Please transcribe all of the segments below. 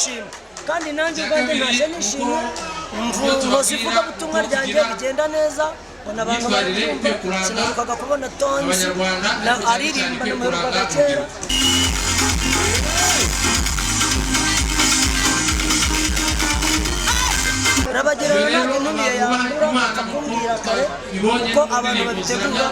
nishimye kandi nanjye ubwanjye naje nishimye muzivuga butumwa ryanjye bigenda neza bona abantu barabyumva sinarukaga kubona Tonzi na aririmba namuherukaga kera Rabagirana ntabwo ntumiye yambura akakumbwira kare kuko abantu babitegura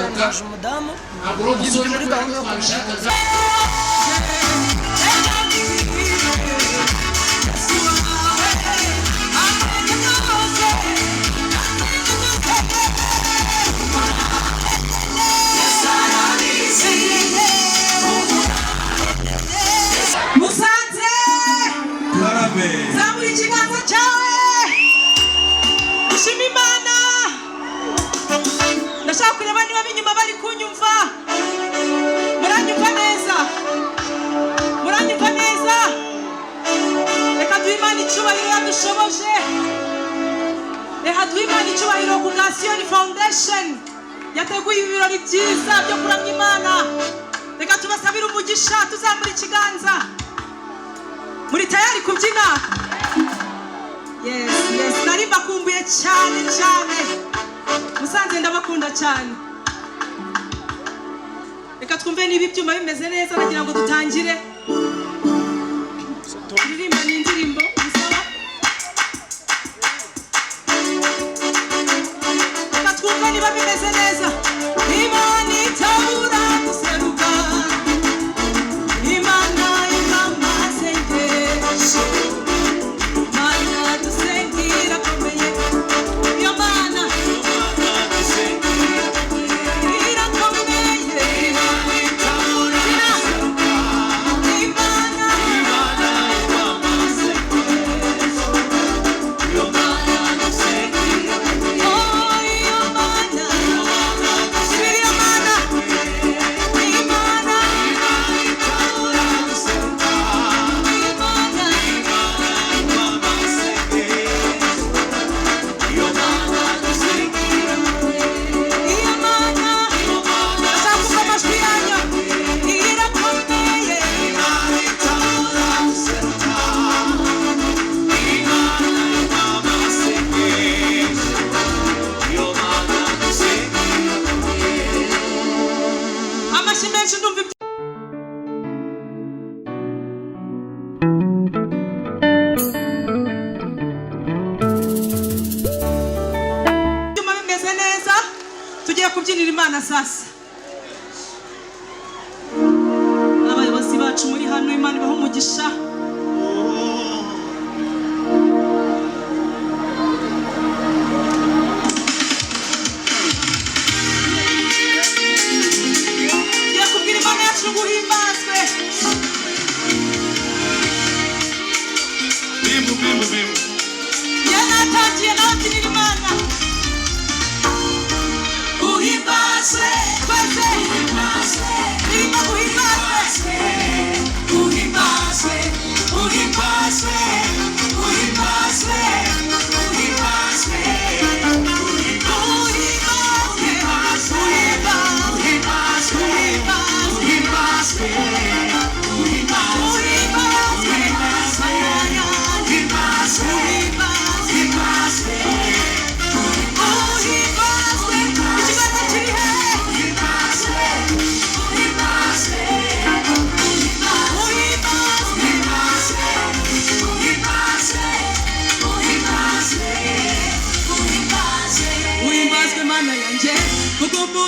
neza umudamu muri gahunda yo kubishaka Zamuri ikiganza cyawe ushima Imana ndashaka kureba niba b'inyuma bari kunyumva muranyumva neza reka duhe Imana icyubahiro yadushoboje reka duhe Imana icyubahiro ku bwa Sion Foundation yateguye ibirori byiza byo kuramya Imana reka tubasabire umugisha tuzamura ikiganza muri tayari kubyina yes nari bakumbuye cyane Musanze ndabakunda cyane reka twumve niba ibyuma bimeze neza nagira ngo dutangire turirimba n'indirimbo musaba reka twumve niba bimeze neza Imana itabura guseruka Imana kubyinira Imana sasa abayobozi bacu muri hano Imana ibaho umugisha ya kubwira Imana yacu guhimbazwe bimbu yana tagiye nabyinira Imana uhimbazwe kwese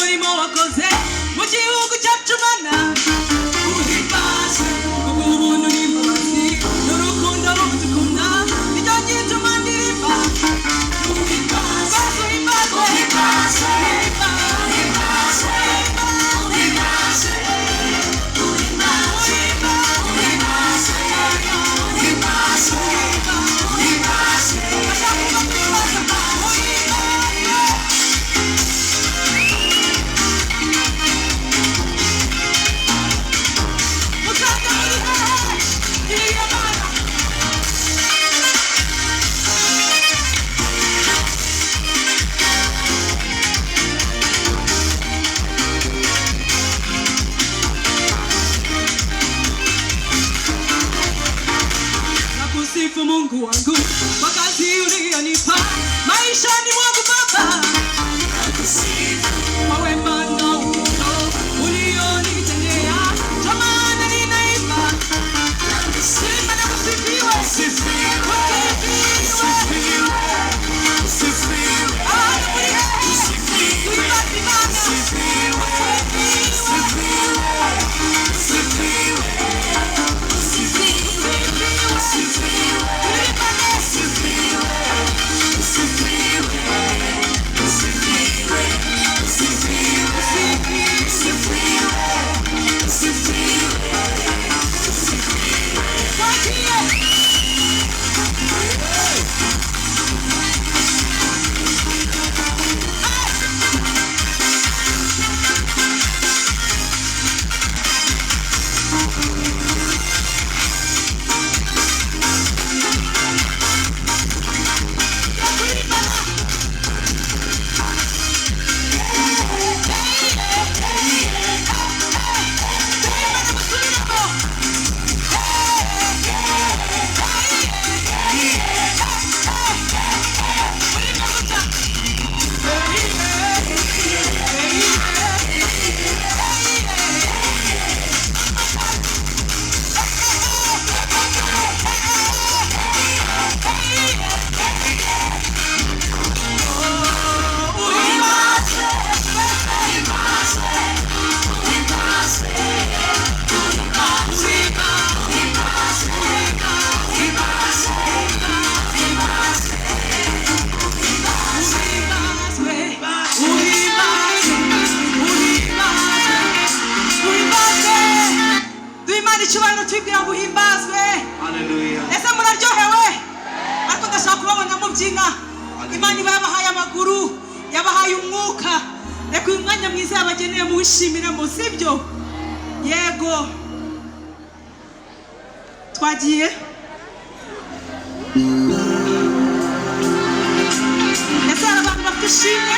umurimo wakoze mu gihugu cyacu Mana uhimbazwe kuko ubuntu n'imbabazi n'urukundo rudukunda nicyo gituma ndirimba uhimbazwe Musanze muri twibwira ngo uhimbazwe. Hallelujah. Ese muraryohewe? Ariko ndashaka kubabona mubyina. Imana iba yabahaye amaguru, yabahaye umwuka. Reka uyu mwanya mwiza yabageneye muwishimire mu sibyo? Yego. Twagiye. Ese hari abantu bafite ishimwe?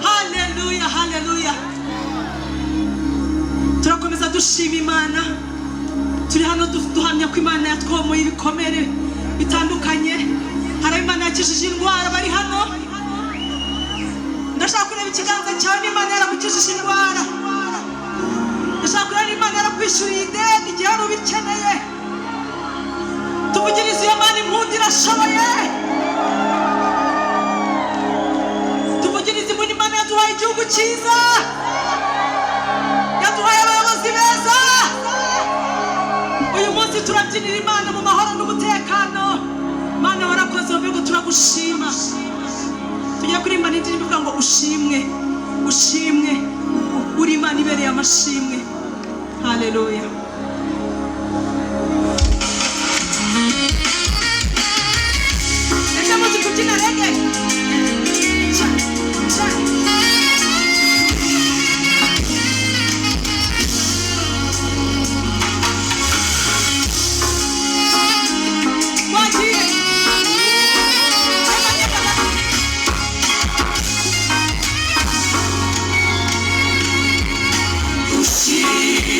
Hallelujah, hallelujah. Turakomeza dushima Imana. Turi hano duhamya ko Imana yatwomoye ibikomere bitandukanye. Hari Imana yakishije indwara bari hano. ndashaka kureba ikiganza cyawe n'Imana yaragukijije indwara, ndashaka kureba n'Imana yaragwishyuriye ideni igihe wari ubikeneye. Tuvugirize iyo Mana impundu irashoboye. Tuvugirize impundu Imana yaduhaye igihugu cyiza, yaduhaye abayobozi beza. Uyu munsi turabyinira Imana mu mahoro n'umutekano. Mana warakoze, mbego turagushima. Tugiye kuririmba n'indirimbo ivuga ngo ushimwe, ushimwe, uri Imana ibereye amashimwe. Haleluya. Ese muzi kubyina rege? Ushime,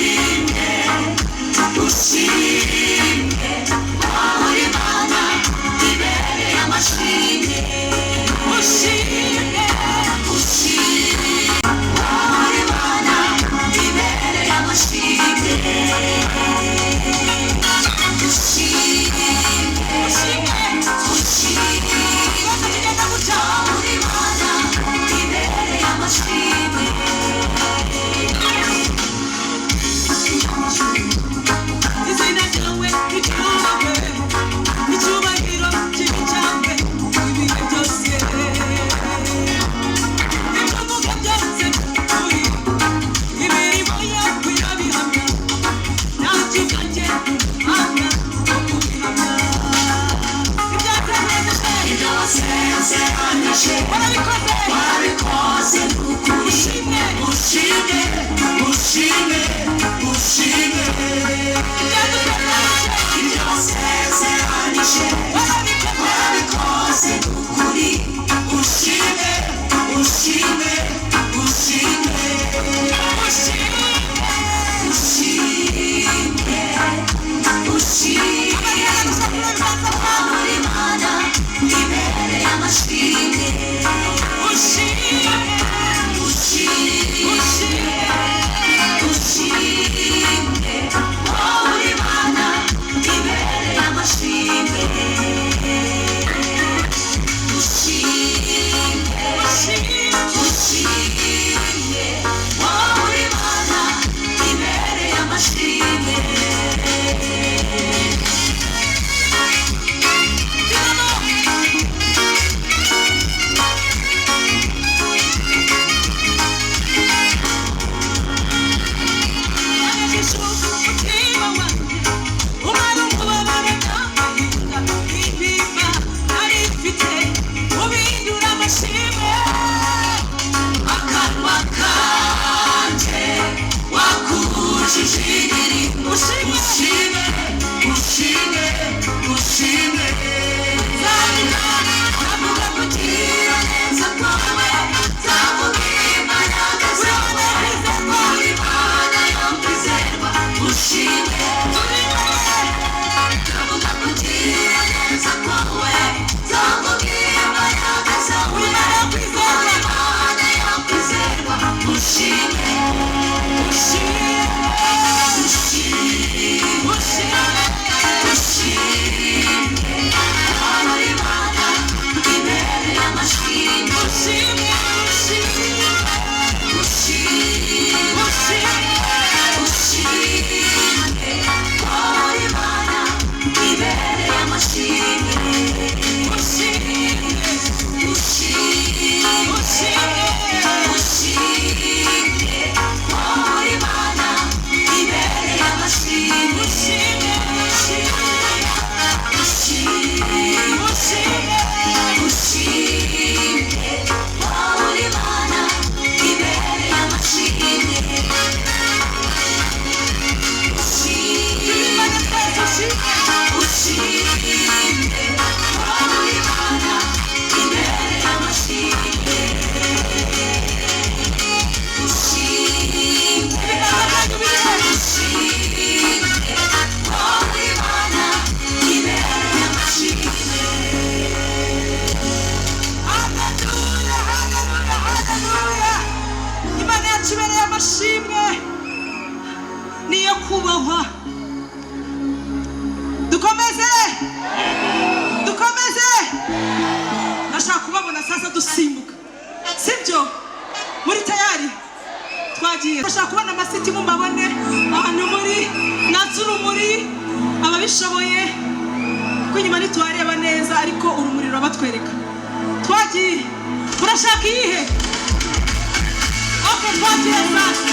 dukomeze nashaka kubabona sasa dusimbuka sibyo muri tayari twagiye nashaka kubona amasiti mumbabone ahantu muri natsurumuri ababishoboye kwinyuma ntituhareba neza ariko urumuri rurabatwereka twagiye urashaka iyihe okay twagiye sasa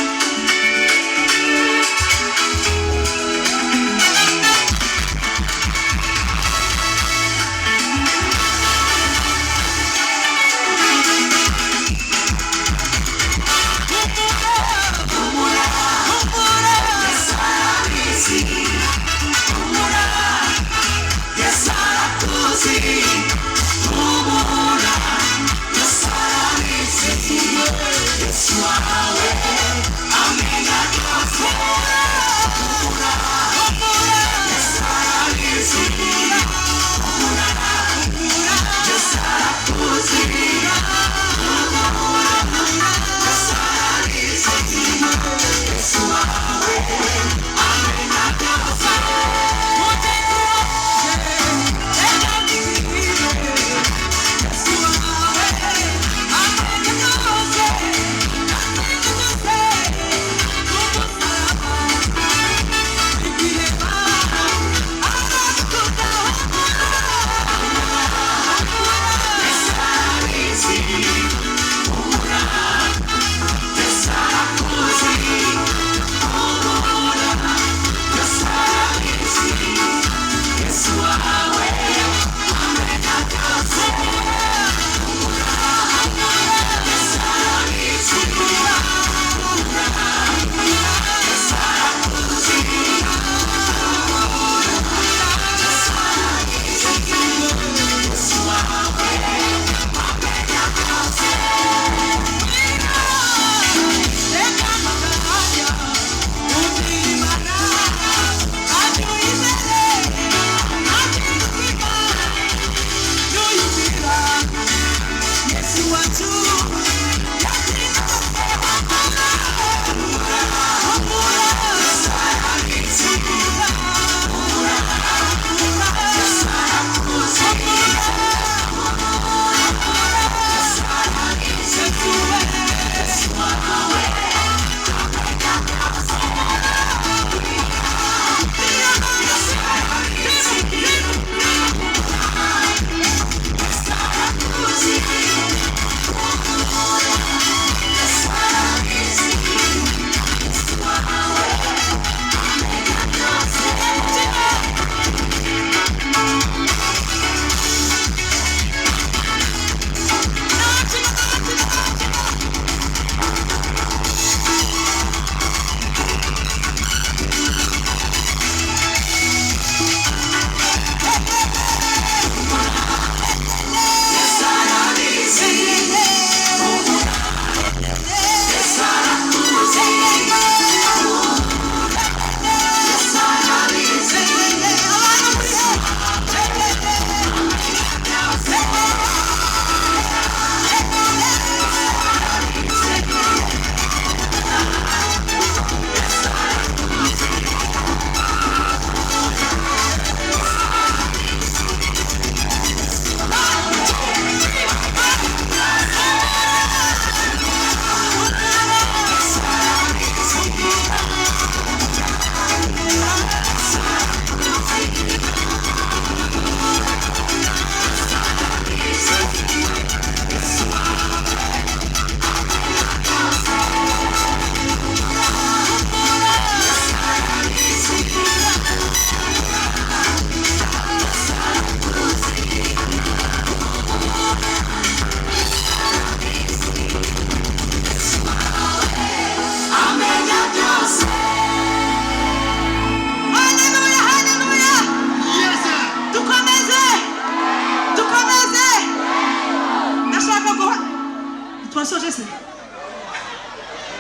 twasoje se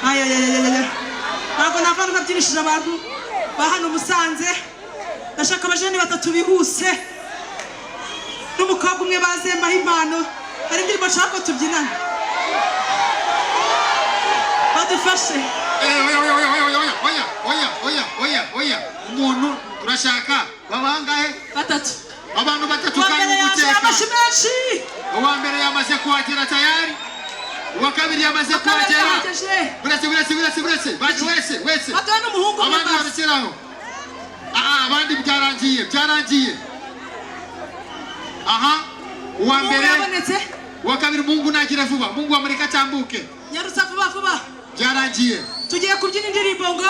aya ntabwo navana nkabyinishije abantu ba hano Musanze ndashaka abajene batatu bihuse n'umukobwa umwe bazembaho impano hari indirimbo nshaka tubyinana badufashe oya umuntu urashaka babangahe batatu abantu batatu uwa kandi mbere yaje guteka amashi menshi uwa mbere yamaze kuhagera tayari uwa kabiri yamaze kuhagera buretse wese batowe n'umuhungu abandi w'umubasi babishyiraho abandi byarangiye aha uwa mbere yabonetse uwa kabiri Mungu nagira vuba Mungu amureka cyambuke nyarutsa vuba byarangiye tugiye kubyina indirimbo ngo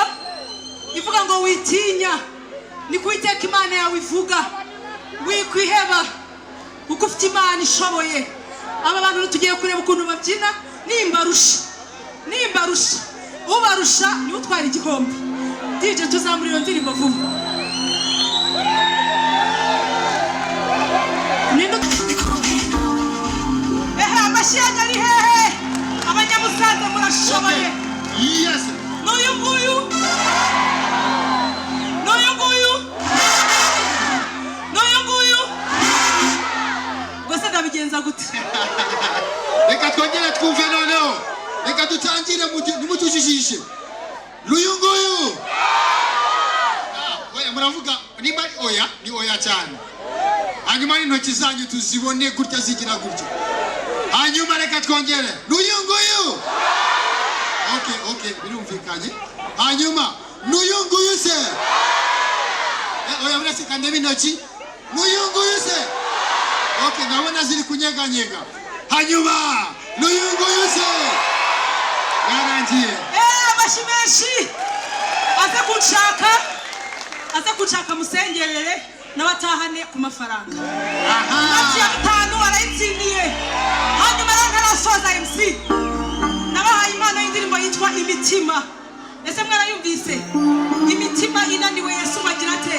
ivuga ngo witinya ni kuiteka Imana yawe ivuga wikwiheba kuko ufite Imana ishoboye aba bantu tugiye kureba ukuntu babyina nimbarusha ubarusha ni utwara igikombe DJ tuzamura iyo ndirimbo vuba amashyaga ari hehe abanyamusanze murashoboye yes n'uyu nguyu gusa ndabigenza gute reka twongere twumve noneho reka dutangire nimutujijishe n'uyu nguyu muravuga nimba ni oya cyane hanyuma intoki zanyu tuzibone gutya zigira gutya hanyuma reka twongere n'uyu nguyu okay birumvikanye hanyuma n'uyu nguyu se oya buretse kandebe intoki n'uyu nguyu se okay ndabona ziri kunyeganyega hanyuma n'uyu nguyu se yarangiye amashi menshi aze kunshaka musengerere n'abatahane ku mafaranga ati ya 5 arayitsindiye hanyuma ntarasoza MC nabahaye impano y'indirimbo yitwa imitima ese mwarayumvise imitima inaniwe Yesu bagira ate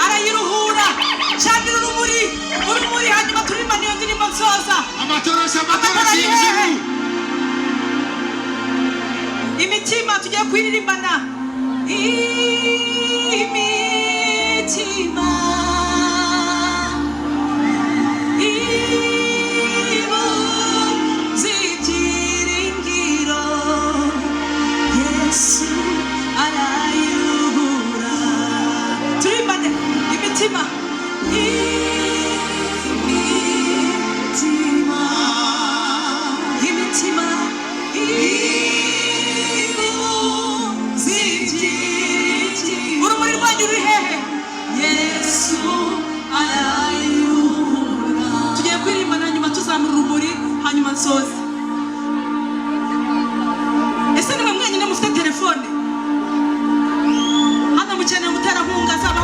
arayiruhura cyane urumuri hanyuma turimba niyo ndirimbo nsoza amatorosha y'ijuru imitima tugiye kwiririmbana imitima zibyiringiro Yesu arayiruhura turimbane imitima urumuri rwanyu ruri hehe Yesu arayiruhura tugiye kwirimbana nyuma tuzamura urumuri hanyuma nsoze ese nimwe mwenyine mufite telefone hano mukeneye umuterankunga azaba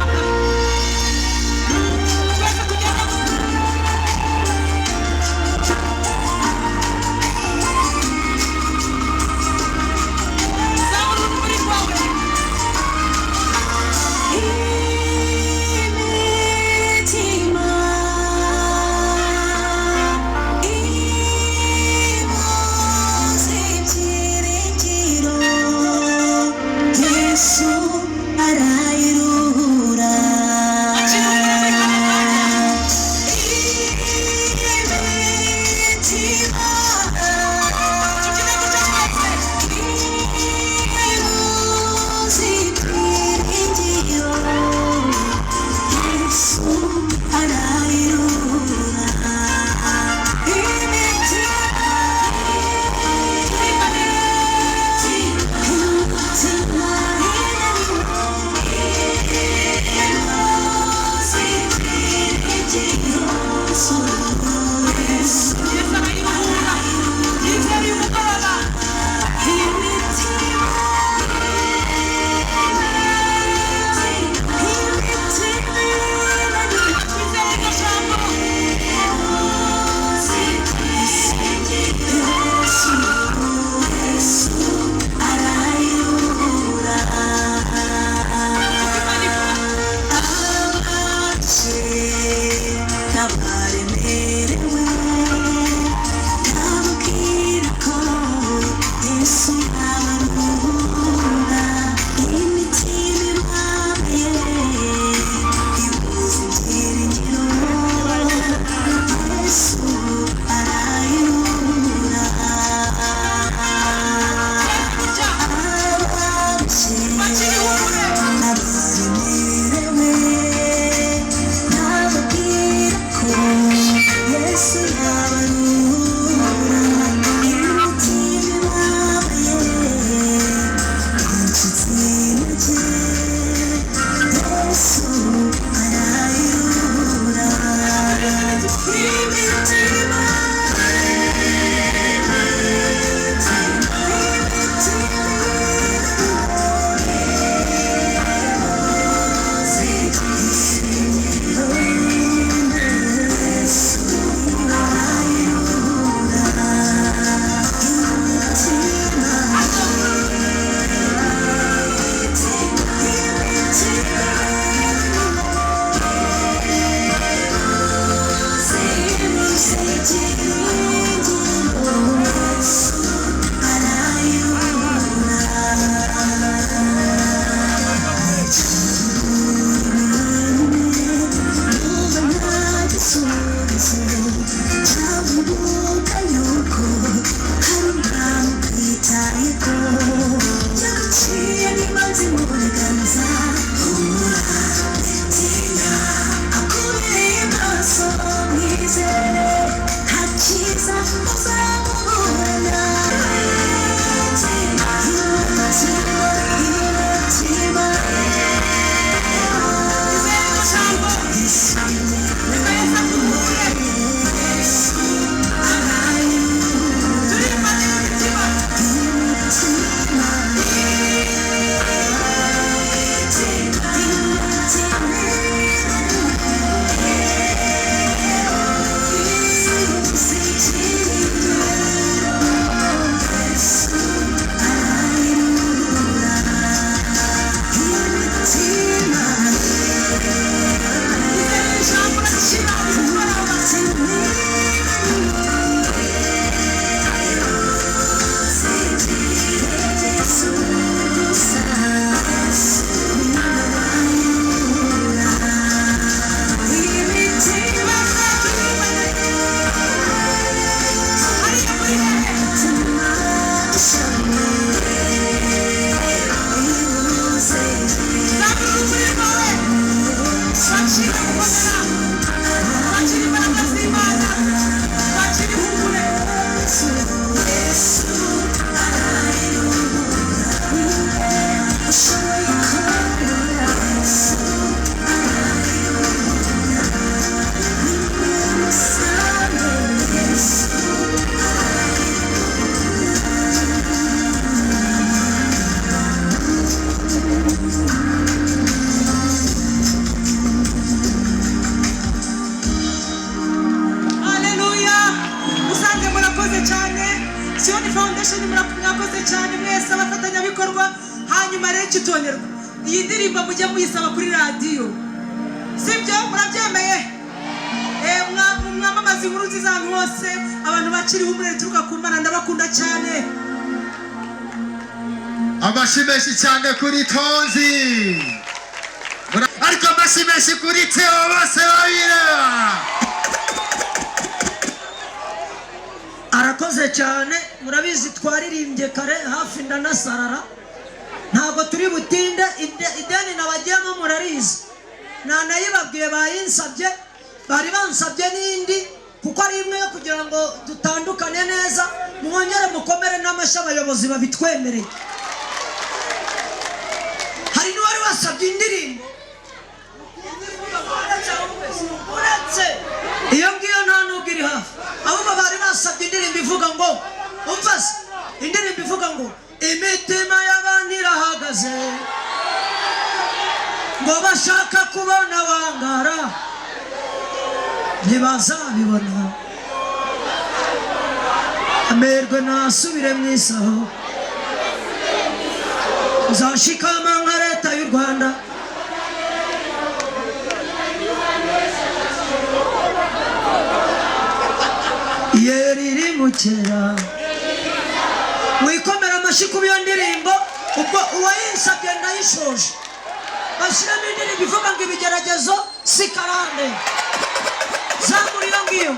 Foundation murakoze cyane mwese abafatanyabikorwa. Hanyuma rero kitonerwa iyi ndirimbo mujye muyisaba kuri radio, sibyo? Murabyemeye? Mwamamaza inkuru nziza ahantu hose, abantu bakiri humure turuka ku Mana, ndabakunda cyane. Amashimeshi cyane kuri Tonzi, ariko amashimeshi kuri Theo bose babira. Arakoze cyane, murabizi twaririmbye kare hafi ndanasarara, ntabwo turi butinde. Ideni nabagiyemo murarizi, nanayibabwiye bayinsabye, bari bansabye n'indi kuko ari imwe yo kugira ngo dutandukane neza. Mwongere mukomere n'amashyi abayobozi babitwemereye. Hari n'uwari wasabye indirimbo uretse iyo ngiyo nta nubwo iri hafi, ahubwo bari basabye indirimbo ivuga ngo, umva se, indirimbo ivuga ngo imitima y'abantu irahagaze ngo bashaka kubona wangara ntibazabibona, amerwe nasubire mu isaho, nzashikama nka leta y'u Rwanda. Yeri mukera wikomera amashyi ku iyo ndirimbo, ubwo uwayinsabye ndayishoje. Bashyiramo indirimbo ivuga ngo ibigeragezo si karande. Zamura iyo ngiyo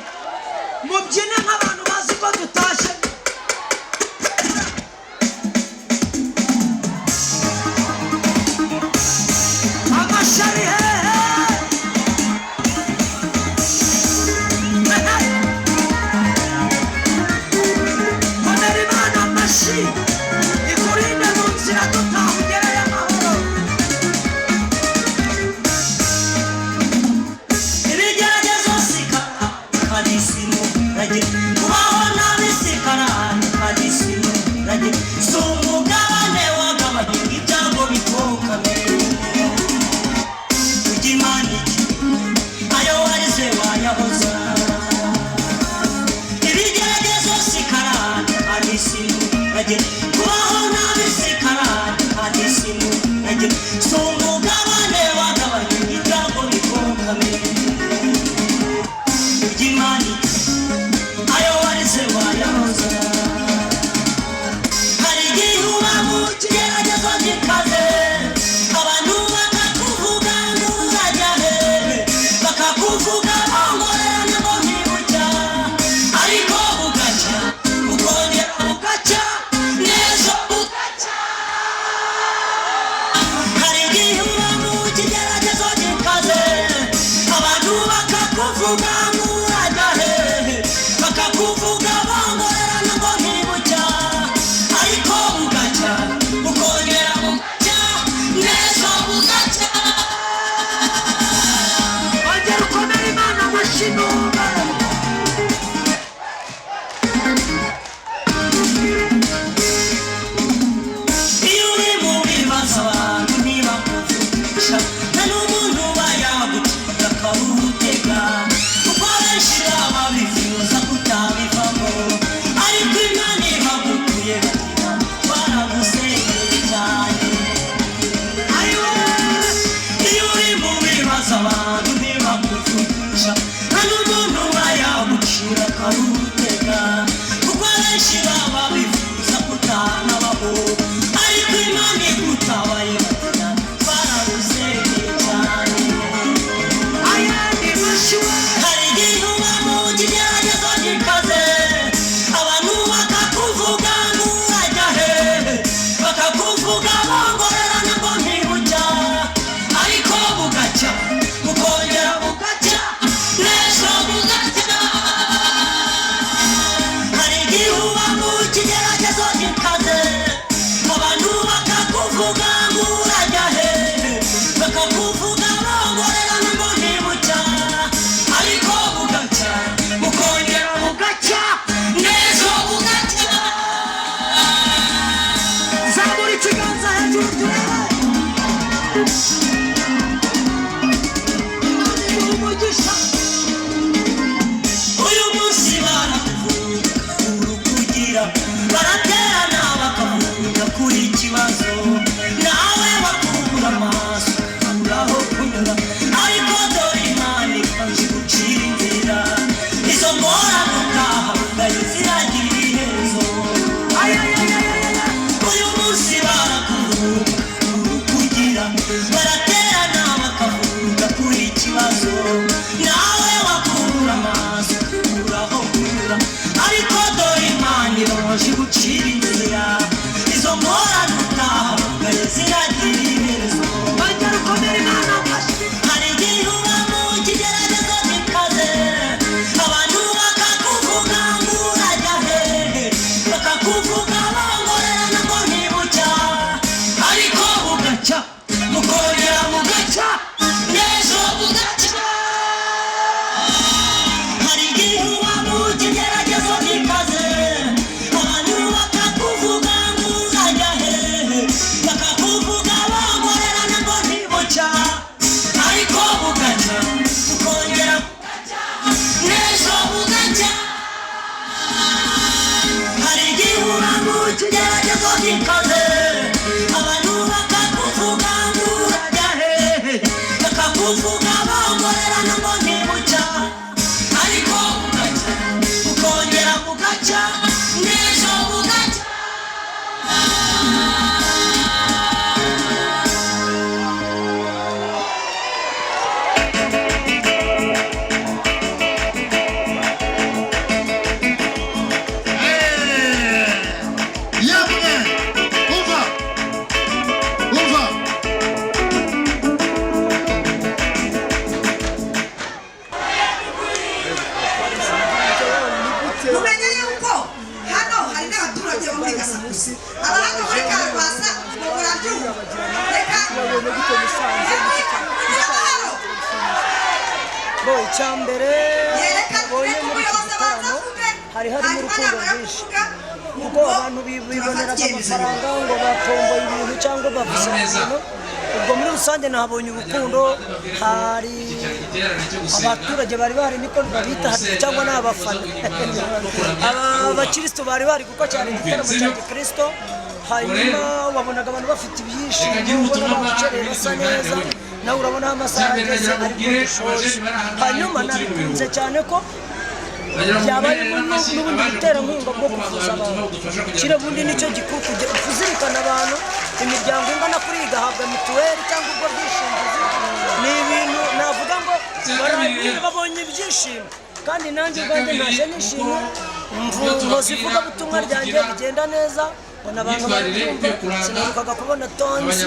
mubyine nk'abantu bazi ko dutashye. Amashari hehe komera Imana amashyi ikurinde mu nzira tutahugereye amahoro. Ibigeragezo sikara kadisimu rage kubaho nabi sikara kadisimu rage sumugabane wagabanye ibyago bitokame ujimani ayo warize wayahoza. Ibigeragezo sikara kadisimu rage kubaho nabi sikara kadisimu rage sumugabane wagabanye ibyago bitokame ujimani ayo warize wayahoza. Hari igihe uba mu kigeragezo gikaze, abantu bakakuvuga ngo urajya hehe, bakakuvuga bongorerana ngo ntibucya, ariko bugacya ukongera bugacya n'ejo bugacya. Hari igihe uba mu kigeragezo gikaze, abantu bakakuvuga ngo urajya hehe, bakakuvuga bongorerana ngo ntibucya, ariko bugacya ukongera bugacya n'ejo bugacya. Ongera ukomere Imana amashyi numve. Iyo uri mu bibazo abantu ntibakuvugisha, nta n'umuntu uba yagucira akawutega, kuko benshi baba bifuza kutabivamo, ariko Imana ibagukuye bagira baragusengeye cyane. Ayiwe, iyo uri mu bibazo abantu ntibakuvugisha, nta n'umuntu uba yagucira akawutega, kuko benshi baba bifuza kutanabaho, ariko Imana igutabaye bagira baragusengeye cyane. Ayandi mashyi we. Hari igihe uba mu kigeragezo gikaze, abantu bakakuvuga ngo urajya hehe, bakakuvuga bongorerana ngo ntibucya, ariko bugacya ukongera ikaze abantu bakakuvuga ngo urajya hehe bakakuvuga bongorera ngo ntibucya ariko ugacya ukongera ugacya n'ejo ugacya mumenye yuko hano hari n'abaturage bo muri Gasakuzi abahanga muri Karwasa ngo murabyumva reka bo icyambere abonye muri iki gitaramo hari harimo urukundo rwinshi kuko abantu biboneraga amafaranga ngo batomboye ibintu cyangwa bavuze ibintu ubwo muri rusange nahabonye urukundo hari abaturage bari bahari niko babita cyangwa n'abafana abakristo bari bahari kuko cyane igitaramo cya gikristo hanyuma wabonaga abantu bafite ibyishimo ubona babukereye basa neza nawe urabona amasaha ageze ariko dushoje hanyuma nabikunze cyane ko byabaye n'ubundi buterankunga bwo kuvuza abantu kino bundi nicyo gikuru kuzirikana abantu imiryango ingana kuri igahabwa mituweli cyangwa ubwo bwishingizi ni ibintu navuga ngo babonye ibyishimo kandi nanjye ubwanjye naje nishimye nkoze ivugabutumwa ryanjye rigenda neza mbona abantu baririmba sinarukaga kubona tonzi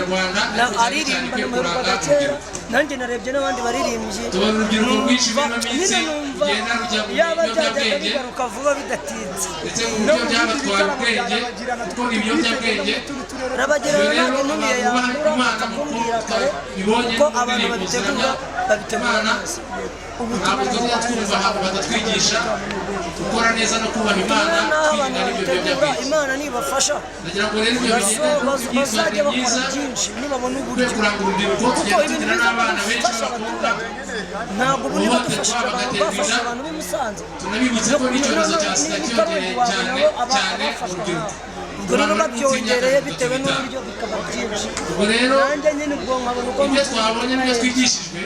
aririmba namuherukaga kera nanjye narebye n'abandi baririmbyi nyine numva yaba byajyaga bigaruka vuba bidatinze rabagirana ntabwo intumiye yambura akakumbwira kare kuko abantu babitegura neza ubutumwa twumva batatwigisha gukora neza no kubaha Imana Imana nibafasha ndagira ngo rero ibyo bazajya bakora byinshi nibabona uburyo kuko ibintu n'abana benshi bakunda ntabwo ubundi badufasha bafasha abantu b'i Musanze tunabibutse ko n'icyorezo cya sida cyongereye cyane urubyiruko ubwo rero babyongereye bitewe n'uburyo bikaba byinshi ubwo rero nanjye nyine ubwo nkabona uko ibyo twabonye n'ibyo twigishijwe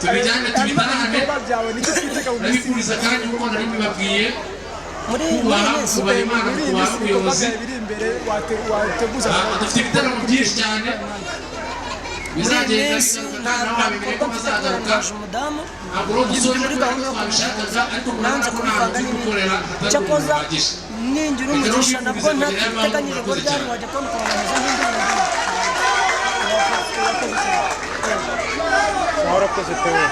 tubijyane tubitahane nabikuriza kandi kuko nari mbibabwiye muri kubaha Imana kubaha ubuyobozi dufite ibitaramo byinshi cyane bizagenda bigaragara wabimenya ko bazagaruka ntabwo rero dusoje kubera ko twabishakaga ariko murabona ko nta hantu turi gukorera hatari umuntu uhagije ningira umugisha nabwo ntateganyije ngo ryari wajya kubona ukabanza nk'indi warakoze tewe